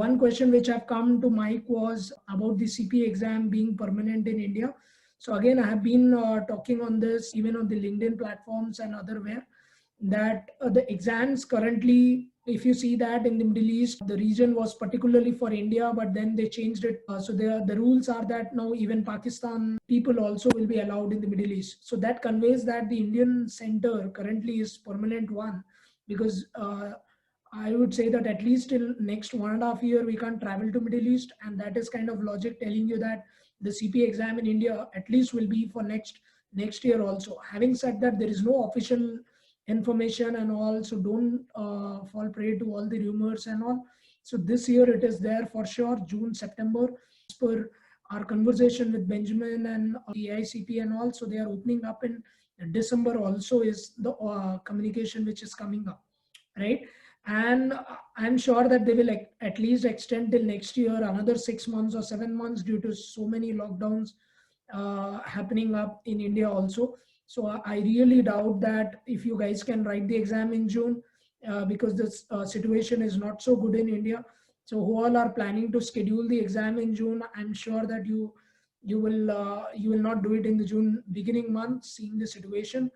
one question which have come to Mike was about the CPA exam being permanent in India. So again, I have been talking on this even on the LinkedIn platforms and otherwhere, that the exams currently, if you see that in the Middle East, the region was particularly for India, but then they changed it. So the rules are that now even Pakistan people also will be allowed in the Middle East. So that conveys that the Indian center currently is permanent one, because I would say that at least till next 1.5 years, we can't travel to Middle East. And that is kind of logic telling you that the CPA exam in India at least will be for next year also. Having said that, there is no official information and all, so don't fall prey to all the rumors and all. So this year it is there for sure, June, September, as per our conversation with Benjamin and the AICPA and all. So they are opening up in December also is the communication which is coming up, right? And I'm sure that they will at least extend till next year another 6 months or 7 months due to so many lockdowns happening up in India also. So I really doubt that if you guys can write the exam in June, because this situation is not so good in India. So who all are planning to schedule the exam in June, I'm sure that you will not do it in the June beginning month, seeing the situation.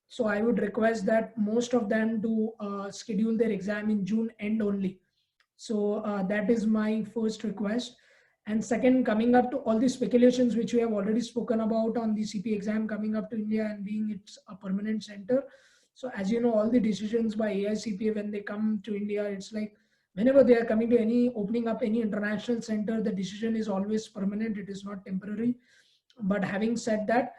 So I would request that most of them to schedule their exam in June end only. So that is my first request. And second, coming up to all the speculations which we have already spoken about on the CPA exam coming up to India and being it's a permanent center. So as you know, all the decisions by AICPA when they come to India, it's like whenever they are coming to any opening up any international center, the decision is always permanent. It is not temporary. But having said that,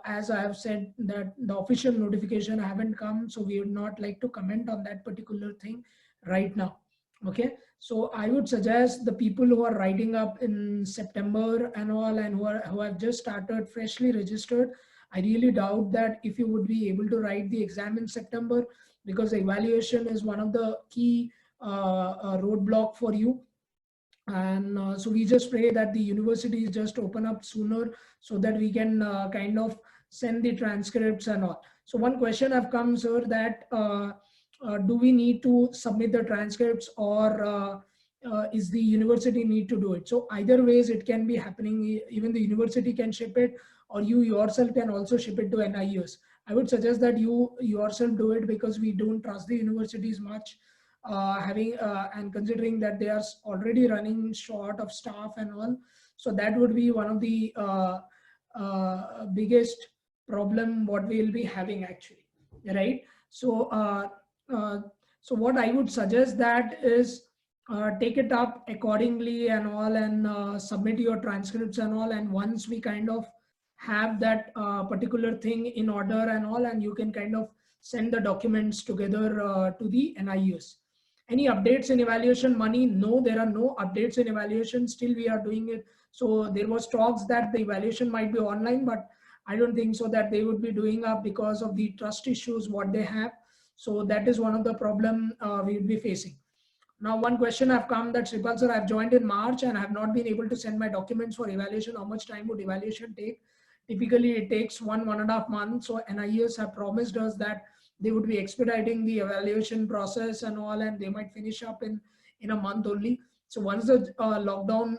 as I have said that the official notification haven't come, so we would not like to comment on that particular thing right now. Okay, so I would suggest the people who are writing up in September and all, and who have just started freshly registered, I really doubt that if you would be able to write the exam in September, because the evaluation is one of the key roadblock for you. And so we just pray that the universities just open up sooner so that we can kind of send the transcripts and all. So one question have come, sir, that do we need to submit the transcripts, or is the university need to do it? So either ways it can be happening. Even the university can ship it, or you yourself can also ship it to NIUs. I would suggest that you yourself do it, because we don't trust the universities much, and considering that they are already running short of staff and all. So that would be one of the biggest problem what we will be having actually, right? So so what I would suggest that is take it up accordingly and all, and submit your transcripts and all. And once we kind of have that particular thing in order and all, and you can kind of send the documents together to the NIUs. Any updates in evaluation money? No, there are no updates in evaluation. Still we are doing it. So there was talks that the evaluation might be online, but I don't think so that they would be doing up because of the trust issues what they have. So that is one of the problem we will be facing. Now one question have come that, Sripal sir, I've joined in March and I have not been able to send my documents for evaluation. How much time would evaluation take? Typically it takes 1.5 months. So NIEs have promised us that they would be expediting the evaluation process and all, and they might finish up in a month only. So once the lockdown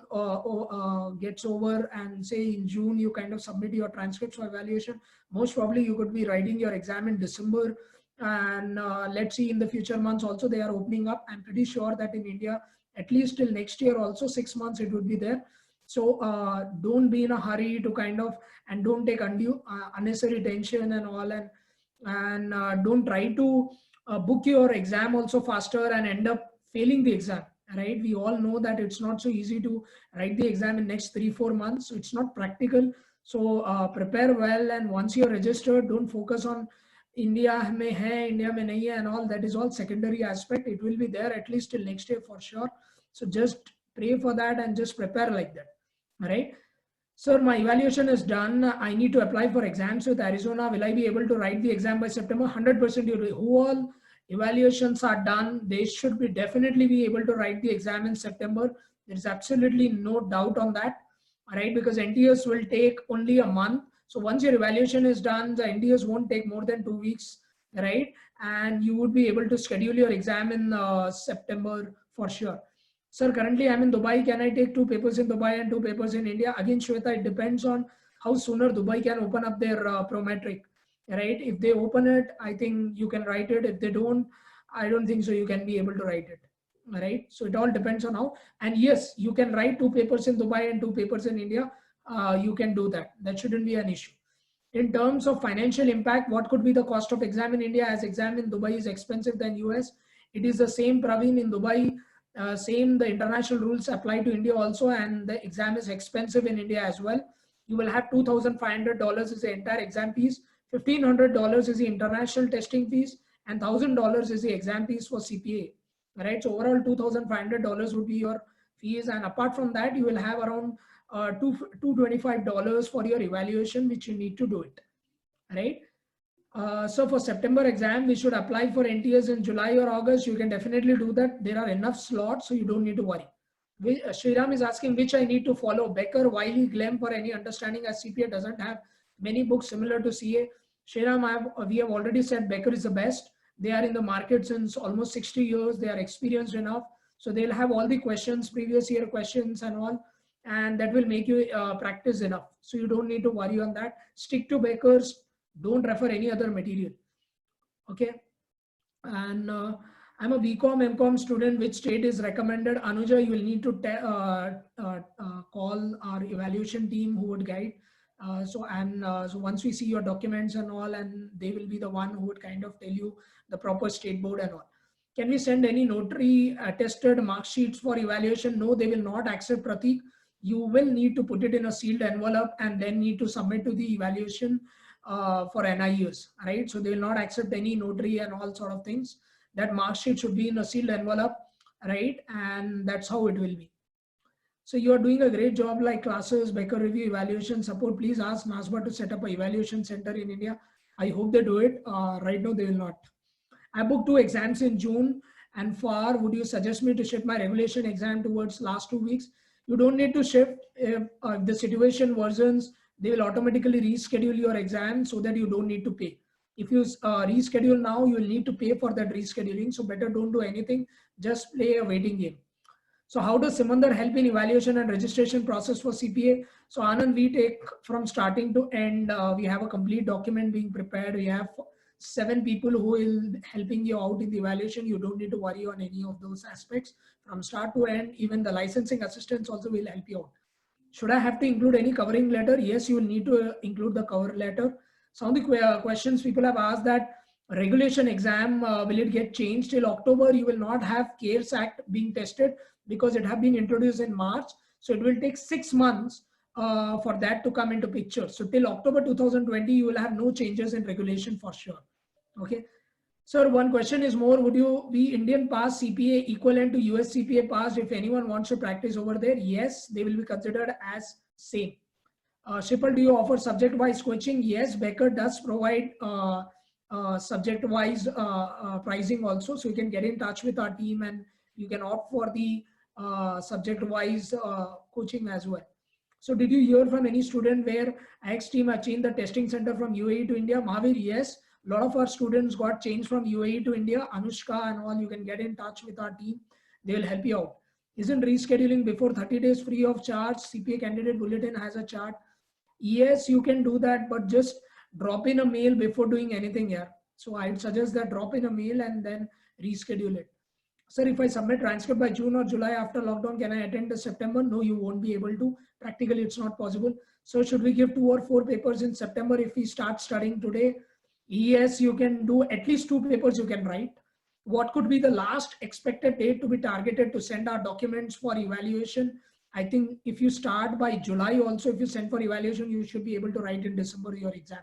gets over, and say in June you kind of submit your transcripts for evaluation, most probably you could be writing your exam in December. And let's see in the future months also they are opening up. I'm pretty sure that in India at least till next year also 6 months it would be there. So don't be in a hurry to kind of, and don't take undue unnecessary tension and all, and don't try to book your exam also faster and end up failing the exam, right? We all know that it's not so easy to write the exam in next 3-4 months. So it's not practical. So prepare well, and once you're registered, don't focus on India mein hai, India mein nahi hai and all. That is all secondary aspect. It will be there at least till next year for sure. So just pray for that and just prepare like that, right? Sir, my evaluation is done. I need to apply for exams with Arizona. Will I be able to write the exam by September? 100% you will. Who all evaluations are done, they should be definitely be able to write the exam in September. There's absolutely no doubt on that, right? Because NTS will take only a month. So once your evaluation is done, the NTS won't take more than 2 weeks, right? And you would be able to schedule your exam in September for sure. Sir, currently I'm in Dubai. Can I take 2 papers in Dubai and 2 papers in India? Again, Shweta, it depends on how sooner Dubai can open up their Prometric, right? If they open it, I think you can write it. If they don't, I don't think so you can be able to write it, right? So it all depends on how. And yes, you can write 2 papers in Dubai and 2 papers in India. You can do that. That shouldn't be an issue. In terms of financial impact, what could be the cost of exam in India, as exam in Dubai is expensive than US? It is the same, Praveen, in Dubai. Same, the international rules apply to India also, and the exam is expensive in India as well. You will have $2,500 is the entire exam fees, $1,500 is the international testing fees, and $1,000 is the exam fees for CPA. Right, so overall $2,500 would be your fees, and apart from that, you will have around $225 for your evaluation, which you need to do it, right? So for September exam, we should apply for NTS in July or August. You can definitely do that. There are enough slots, so you don't need to worry. Sriram is asking which I need to follow, Becker, Wiley, Glemm, for any understanding, as CPA doesn't have many books similar to CA. Sriram, we have already said Becker is the best. They are in the market since almost 60 years. They are experienced enough. So they'll have all the questions, previous year questions and all, and that will make you practice enough. So you don't need to worry on that. Stick to Becker's. Don't refer any other material. Okay. And I'm a BCom, MCom student. Which state is recommended? Anuja, you will need to call our evaluation team who would guide. So once we see your documents and all, and they will be the one who would kind of tell you the proper state board and all. Can we send any notary attested mark sheets for evaluation? No, they will not accept, Pratik. You will need to put it in a sealed envelope and then need to submit to the evaluation for NIUs, right? So they will not accept any notary and all sort of things. That mark sheet should be in a sealed envelope, right? And that's how it will be. So you are doing a great job, like classes, Becker review, evaluation support. Please ask NASBA to set up an evaluation center in India. I hope they do it. Right now they will not. I booked 2 exams in June and far. Would you suggest me to shift my regulation exam towards last 2 weeks? You don't need to shift. If the situation worsens, they will automatically reschedule your exam so that you don't need to pay. If you reschedule now, you will need to pay for that rescheduling. So better don't do anything. Just play a waiting game. So how does Simandhar help in evaluation and registration process for CPA? So Anand, we take from starting to end. We have a complete document being prepared. We have 7 people who will helping you out in the evaluation. You don't need to worry on any of those aspects from start to end. Even the licensing assistants also will help you out. Should I have to include any covering letter? Yes, you will need to include the cover letter. Some of the questions people have asked, that regulation exam, will it get changed till October? You will not have CARES Act being tested because it have been introduced in March. So it will take 6 months for that to come into picture. So till October 2020, you will have no changes in regulation for sure. Okay. Sir, one question is more, would you be Indian pass CPA equivalent to US CPA pass if anyone wants to practice over there? Yes, they will be considered as same. Sripal, do you offer subject-wise coaching? Yes, Becker does provide subject-wise pricing also. So you can get in touch with our team and you can opt for the subject-wise coaching as well. So did you hear from any student where AICS team have changed the testing center from UAE to India? Mahavir, yes. A lot of our students got changed from UAE to India. Anushka and all, you can get in touch with our team. They will help you out. Isn't rescheduling before 30 days free of charge? CPA candidate bulletin has a chart. Yes, you can do that, but just drop in a mail before doing anything here. So I'd suggest that drop in a mail and then reschedule it. Sir, if I submit transcript by June or July after lockdown, can I attend the September? No, you won't be able to. Practically, it's not possible. So should we give 2 or 4 papers in September if we start studying today? Yes, you can do at least 2 papers you can write. What could be the last expected date to be targeted to send our documents for evaluation? I think if you start by July also, if you send for evaluation, you should be able to write in December your exam.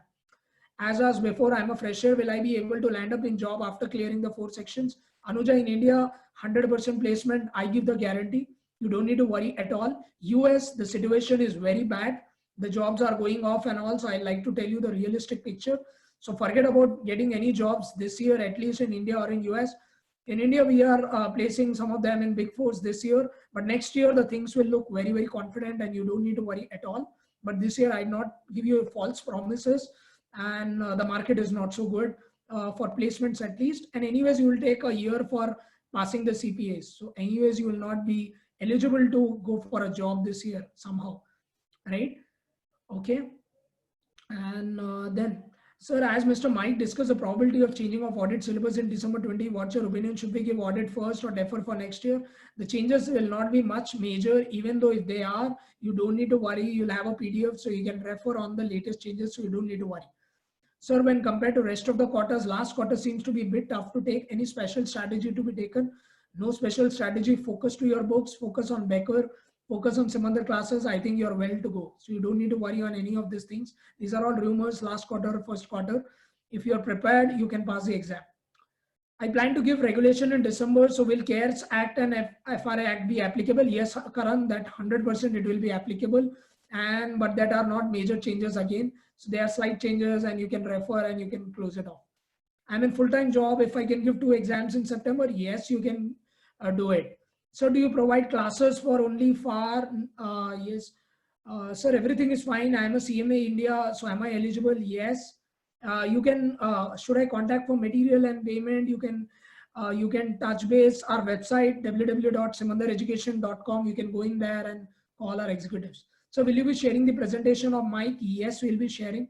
As asked before, I'm a fresher. Will I be able to land up in job after clearing the 4 sections? Anuja, in India, 100% placement, I give the guarantee. You don't need to worry at all. US, the situation is very bad. The jobs are going off and also I like to tell you the realistic picture. So forget about getting any jobs this year, at least in India or in US. In India, we are placing some of them in Big Fours this year, but next year the things will look very, very confident and you don't need to worry at all. But this year, I'd not give you false promises and the market is not so good for placements at least. And anyways, you will take a year for passing the CPAs. So anyways, you will not be eligible to go for a job this year somehow, right? Okay. And then, sir, as Mr. Mike discussed the probability of changing of audit syllabus in December 20, what's your opinion? Should we give audit first or defer for next year? The changes will not be much major, even though if they are, you don't need to worry. You'll have a PDF, so you can refer on the latest changes, so you don't need to worry. Sir, when compared to rest of the quarters, last quarter seems to be a bit tough to take. Any special strategy to be taken? No special strategy. Focus to your books, focus on Becker, focus on Simandhar classes. I think you're well to go. So you don't need to worry on any of these things. These are all rumors, last quarter, first quarter. If you're prepared, you can pass the exam. I plan to give regulation in December. So will CARES Act and FRA Act be applicable? Yes, Karan, that 100% it will be applicable. But that are not major changes again. So there are slight changes and you can refer and you can close it off. I'm in full-time job. If I can give 2 exams in September, yes, you can do it. So do you provide classes for only FAR? Yes. Sir, everything is fine. I'm a CMA India. So am I eligible? Yes. You can, should I contact for material and payment? You can touch base our website, www.simandhareducation.com. You can go in there and call our executives. So will you be sharing the presentation of Mike? Yes, we'll be sharing.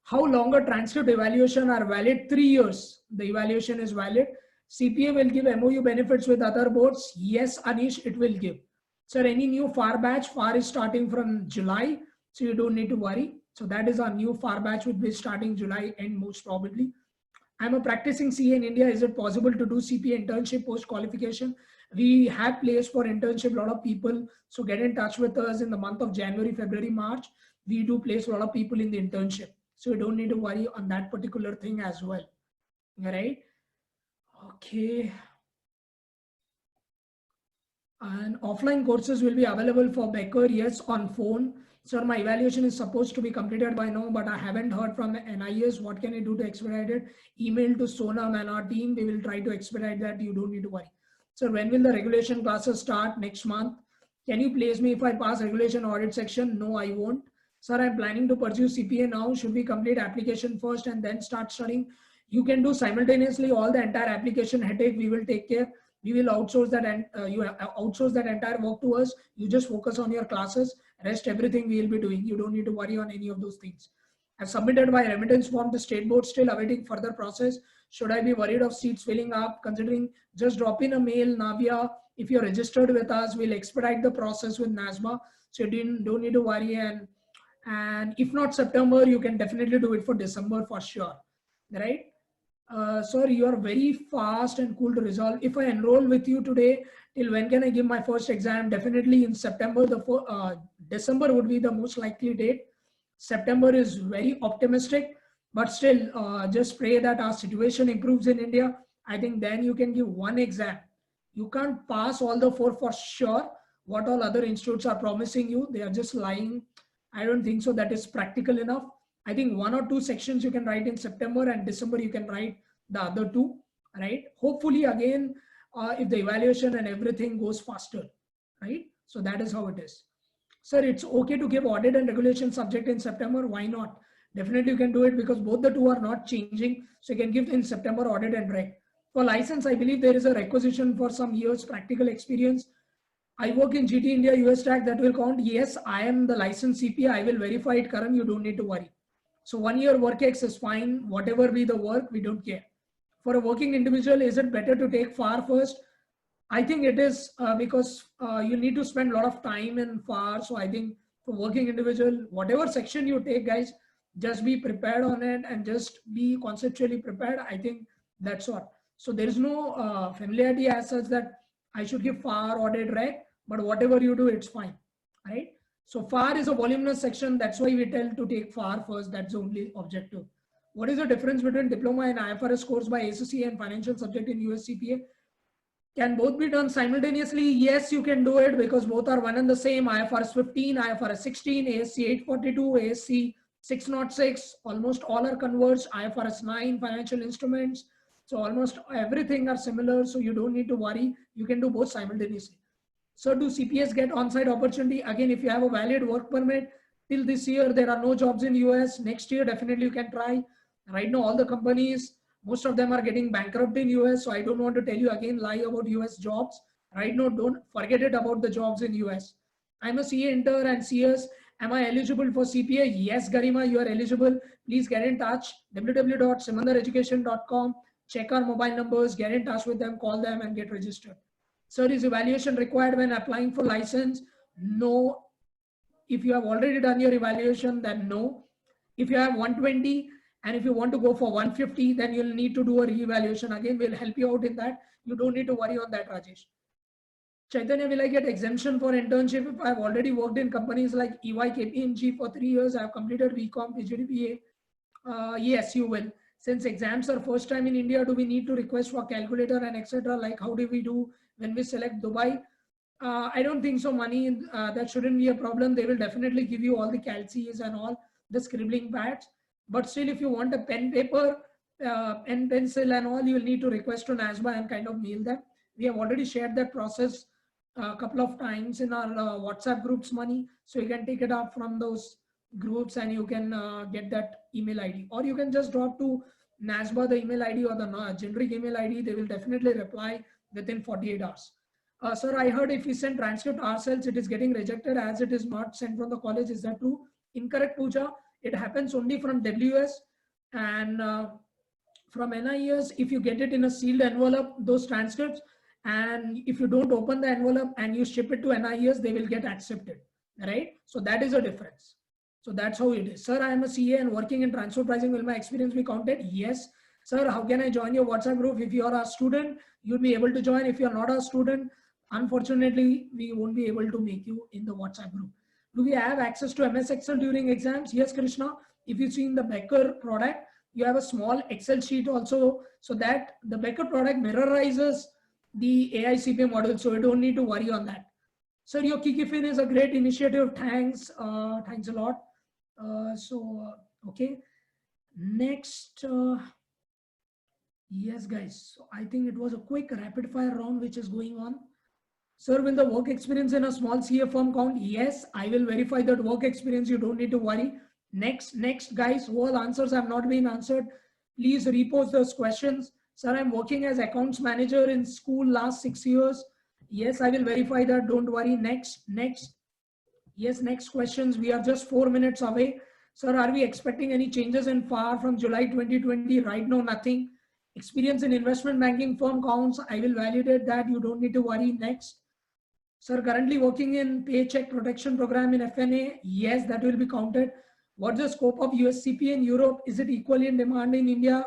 How long a transcript evaluation are valid? 3 years. The evaluation is valid. CPA will give MOU benefits with other boards. Yes, Anish, it will give. Sir, any new FAR batch? FAR is starting from July, so you don't need to worry. So that is our new FAR batch, which will be starting July end most probably. I'm a practicing CA in India. Is it possible to do CPA internship post qualification? We have place for internship, a lot of people. So get in touch with us in the month of January, February, March. We do place a lot of people in the internship. So you don't need to worry on that particular thing as well. All right. Okay. And offline courses will be available for Becker. Yes, on phone. Sir, my evaluation is supposed to be completed by now, but I haven't heard from the NIS. What can I do to expedite it? Email to Sonam and our team. We will try to expedite that. You don't need to worry. Sir, when will the regulation classes start? Next month. Can you place me if I pass regulation audit section? No, I won't. Sir, I'm planning to pursue CPA now. Should we complete application first and then start studying? You can do simultaneously all the entire application headache. We will take care. We will outsource that, and you outsource that entire work to us. You just focus on your classes. Rest everything we will be doing. You don't need to worry on any of those things. I've submitted my remittance form to state board, still awaiting further process. Should I be worried of seats filling up? Considering, just drop in a mail, Navya. If you're registered with us, we'll expedite the process with NASBA. So you don't need to worry. And if not September, you can definitely do it for December for sure, right? Sir, you are very fast and cool to resolve. If I enroll with you today, till when can I give my first exam? Definitely in September. December would be the most likely date. September is very optimistic, but still just pray that our situation improves in India. I think then you can give 1 exam. You can't pass all the 4 for sure. What all other institutes are promising you, they are just lying. I don't think so that is practical enough. I think 1 or 2 sections you can write in September, and December you can write the other 2, right? Hopefully again, if the evaluation and everything goes faster, right? So that is how it is. Sir, it's okay to give audit and regulation subject in September. Why not? Definitely you can do it because both the 2 are not changing. So you can give in September audit and reg. For license, I believe there is a requisition for some years practical experience. I work in GT India, US tax, that will count. Yes, I am the licensed CPA. I will verify it, Karan. You don't need to worry. So 1 year work ex is fine. Whatever be the work, we don't care. For a working individual, is it better to take FAR first? I think it is because you need to spend a lot of time in FAR. So I think for working individual, whatever section you take, guys, just be prepared on it and just be conceptually prepared. I think that's what. So there is no familiarity as such that I should give FAR, audit, reg, but whatever you do, it's fine, right? So FAR is a voluminous section. That's why we tell to take FAR first. That's the only objective. What is the difference between diploma and IFRS course by ACCA and financial subject in US CPA? Can both be done simultaneously? Yes, you can do it because both are one and the same. IFRS 15, IFRS 16, ASC 842, ASC 606, almost all are converged. IFRS 9, financial instruments. So almost everything are similar. So you don't need to worry. You can do both simultaneously. So do CPS get on-site opportunity? Again, if you have a valid work permit, till this year, there are no jobs in US. Next year, definitely you can try. Right now, all the companies, Most of them are getting bankrupt in US. So I don't want to tell you again, lie about US jobs. Right now, don't forget it about the jobs in US. I'm a CA intern and CS. Am I eligible for CPA? Yes, Garima, you are eligible. Please get in touch. www.simandhareducation.com. Check our mobile numbers, get in touch with them, call them and get registered. Sir, is evaluation required when applying for license? No. If you have already done your evaluation, then no. If you have 120 and if you want to go for 150, then you'll need to do a re-evaluation. Again, we'll help you out in that. You don't need to worry on that, Rajesh. Chaitanya, will I get exemption for internship if I've already worked in companies like EY, KPMG for 3 years? I've completed BCom, PGDPA. Yes, you will. Since exams are first time in India, do we need to request for calculator and etc.? Like how do we do when we select Dubai? I don't think so. Money, that shouldn't be a problem. They will definitely give you all the calcs and all the scribbling pads. But still, if you want a pen, paper, pen, pencil and all, you will need to request to NASBA and kind of mail them. We have already shared that process a couple of times in our WhatsApp groups, Money. So you can take it up from those groups and you can get that email ID. Or you can just drop to NASBA the email ID or the generic email ID. They will definitely reply within 48 hours. Sir, I heard if we send transcript ourselves, it is getting rejected as it is not sent from the college. Is that true? Incorrect, Pooja. It happens only from WS and from NIES. If you get it in a sealed envelope, those transcripts, and if you don't open the envelope and you ship it to NIES, they will get accepted, right? So that is a difference. So that's how it is. Sir, I am a CA and working in transfer pricing. Will my experience be counted? Yes. Sir, how can I join your WhatsApp group? If you are a student, you'll be able to join. If you're not a student, unfortunately, we won't be able to make you in the WhatsApp group. Do we have access to MS Excel during exams? Yes, Krishna. If you see in the Becker product, you have a small Excel sheet also, so that the Becker product mirrorizes the AICPA model, so you don't need to worry on that. Sir, your Kikifin is a great initiative. Thanks. Thanks a lot. Okay. Next. Yes, guys. So I think it was a quick rapid fire round which is going on. Sir, will the work experience in a small CA firm count? Yes, I will verify that work experience. You don't need to worry. Next, guys, all answers have not been answered. Please repost those questions. Sir, I'm working as accounts manager in school last 6 years. Yes, I will verify that. Don't worry. Next. Yes, next questions. We are just 4 minutes away. Sir, are we expecting any changes in FAR from July 2020? Right now, nothing. Experience in investment banking firm counts. I will validate that. You don't need to worry. Next. Sir, currently working in paycheck protection program in FNA. Yes, that will be counted. What's the scope of US CPA in Europe? Is it equally in demand in India?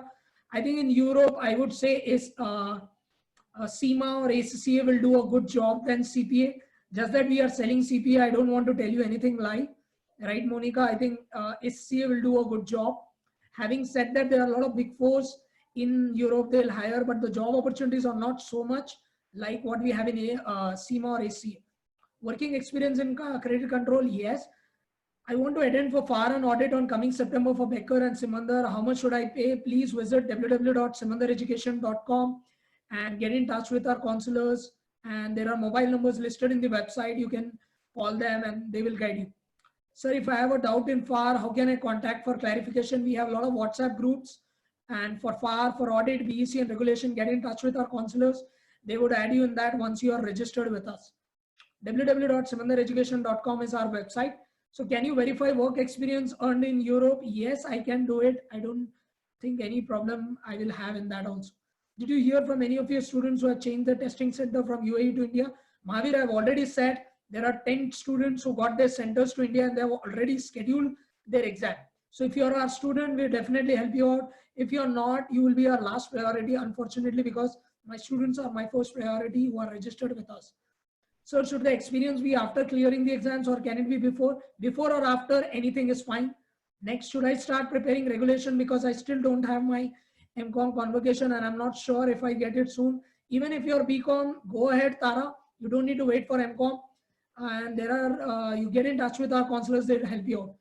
I think in Europe, I would say is CIMA or ACCA will do a good job than CPA. Just that we are selling CPA. I don't want to tell you anything lie. Right, Monica? I think ACCA will do a good job. Having said that, there are a lot of big fours in Europe. They'll hire, but the job opportunities are not so much like what we have in CIMA or ACCA. Working experience in credit control, yes. I want to attend for FAR and audit on coming September for Becker and Simandhar. How much should I pay? Please visit www.simandhareducation.com and get in touch with our counselors. And there are mobile numbers listed in the website. You can call them and they will guide you. Sir, if I have a doubt in FAR, how can I contact for clarification? We have a lot of WhatsApp groups. And for FAR, for audit, BEC and regulation, get in touch with our counselors. They would add you in that once you are registered with us. www.simandhareducation.com is our website. So can you verify work experience earned in Europe? Yes, I can do it. I don't think any problem I will have in that also. Did you hear from any of your students who have changed the testing center from UAE to India? Mahavir, I've already said there are 10 students who got their centers to India and they have already scheduled their exam. So if you're our student, we'll definitely help you out. If you're not, you will be our last priority, unfortunately, because my students are my first priority who are registered with us. So should the experience be after clearing the exams or can it be before? Before or after, anything is fine. Next, should I start preparing regulation because I still don't have my MCOM convocation and I'm not sure if I get it soon. Even if you're BCom, go ahead, Tara. You don't need to wait for MCOM. And there are, you get in touch with our counselors, they'll help you out.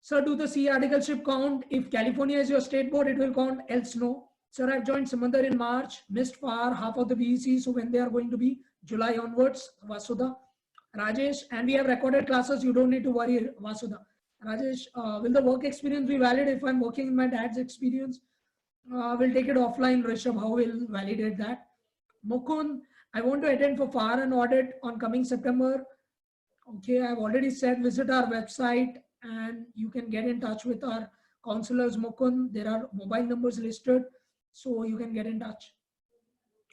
Sir, do the CA articleship count? If California is your state board, it will count, else no. Sir, I've joined Simandhar in March, missed FAR, half of the BEC. So when they are going to be July onwards, Vasudha. Rajesh, and we have recorded classes. You don't need to worry, Vasudha. Rajesh, will the work experience be valid if I'm working in my dad's experience? We'll take it offline, Rishabh, how we'll validate that. Mukund, I want to attend for fire and audit on coming September. Okay, I've already said visit our website and you can get in touch with our counselors, Mukund. There are mobile numbers listed, so you can get in touch.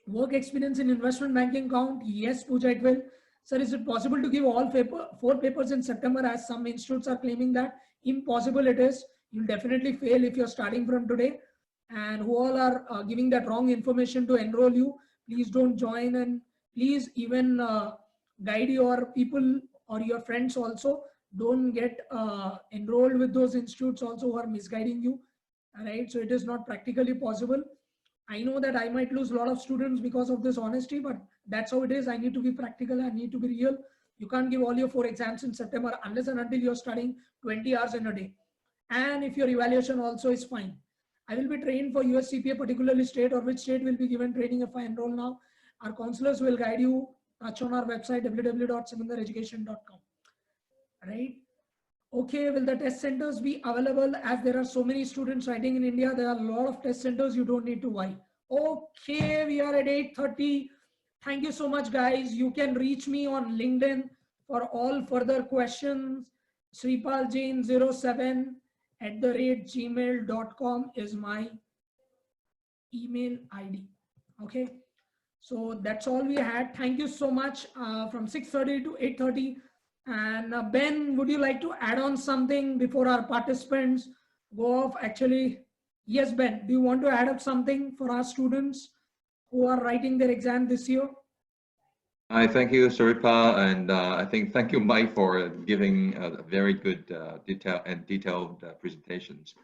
Work experience in investment banking count? Yes, Pooja, it will. Sir, is it possible to give all 4 papers in September, as some institutes are claiming that? Impossible it is. You'll definitely fail if you're starting from today. And who all are giving that wrong information to enroll you, please don't join, and please even guide your people or your friends also. Don't get enrolled with those institutes also who are misguiding you. All right, so it is not practically possible. I know that I might lose a lot of students because of this honesty, but that's how it is. I need to be practical. I need to be real. You can't give all your 4 exams in September unless and until you're studying 20 hours in a day. And if your evaluation also is fine. I will be trained for US CPA, particularly state, or which state will be given training if I enroll now. Our counselors will guide you. Touch on our website, www.simandhareducation.com. Right? Okay, will the test centers be available? As there are so many students writing in India, there are a lot of test centers. You don't need to worry. Okay, we are at 8:30. Thank you so much, guys. You can reach me on LinkedIn for all further questions. Sripal Jain 07@gmail.com is my email ID. Okay, so that's all we had. Thank you so much. From 6:30 to 8:30. And Ben, would you like to add on something before our participants go off? Actually, yes, Ben, do you want to add up something for our students who are writing their exam this year? I thank you, Sripal, and I think thank you, Mike, for giving very good detailed presentations.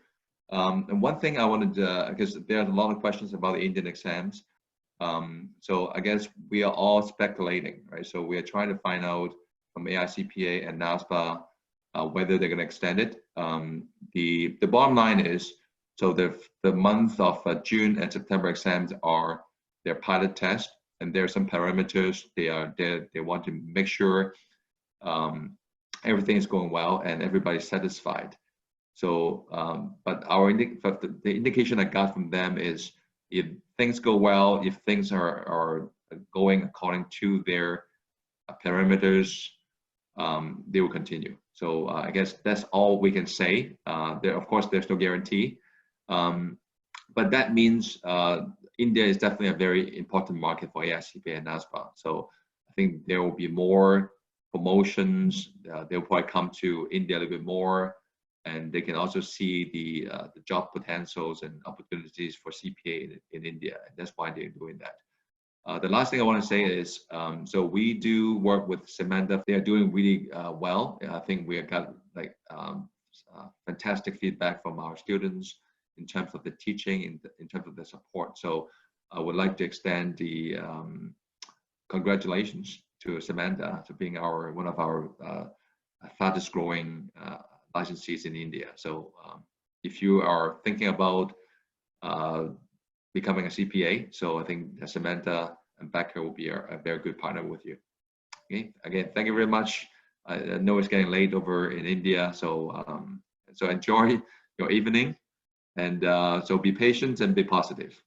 And one thing I wanted to, because there are a lot of questions about the Indian exams. So I guess we are all speculating, right? So we are trying to find out from AICPA and NASPA whether they're going to extend it. The bottom line is, so the month of June and September exams are their pilot test, and there are some parameters they want to make sure everything is going well and everybody's satisfied. So, but the indication I got from them is, if things go well, if things are going according to their parameters, they will continue. So I guess that's all we can say. Of course, there's no guarantee, but that means India is definitely a very important market for AICPA and NASPA. So I think there will be more promotions. They'll probably come to India a little bit more, and they can also see the job potentials and opportunities for CPA in India. And that's why they're doing that. The last thing I want to say is, so we do work with Simandhar. They are doing really well. I think we have got like fantastic feedback from our students in terms of the teaching, in terms of the support. So I would like to extend the congratulations to Simandhar to being one of our fastest growing licensees in India. So if you are thinking about becoming a CPA, so I think Simandhar and Becker will be a very good partner with you. Okay, again, thank you very much. I know it's getting late over in India, so so enjoy your evening, and so be patient and be positive.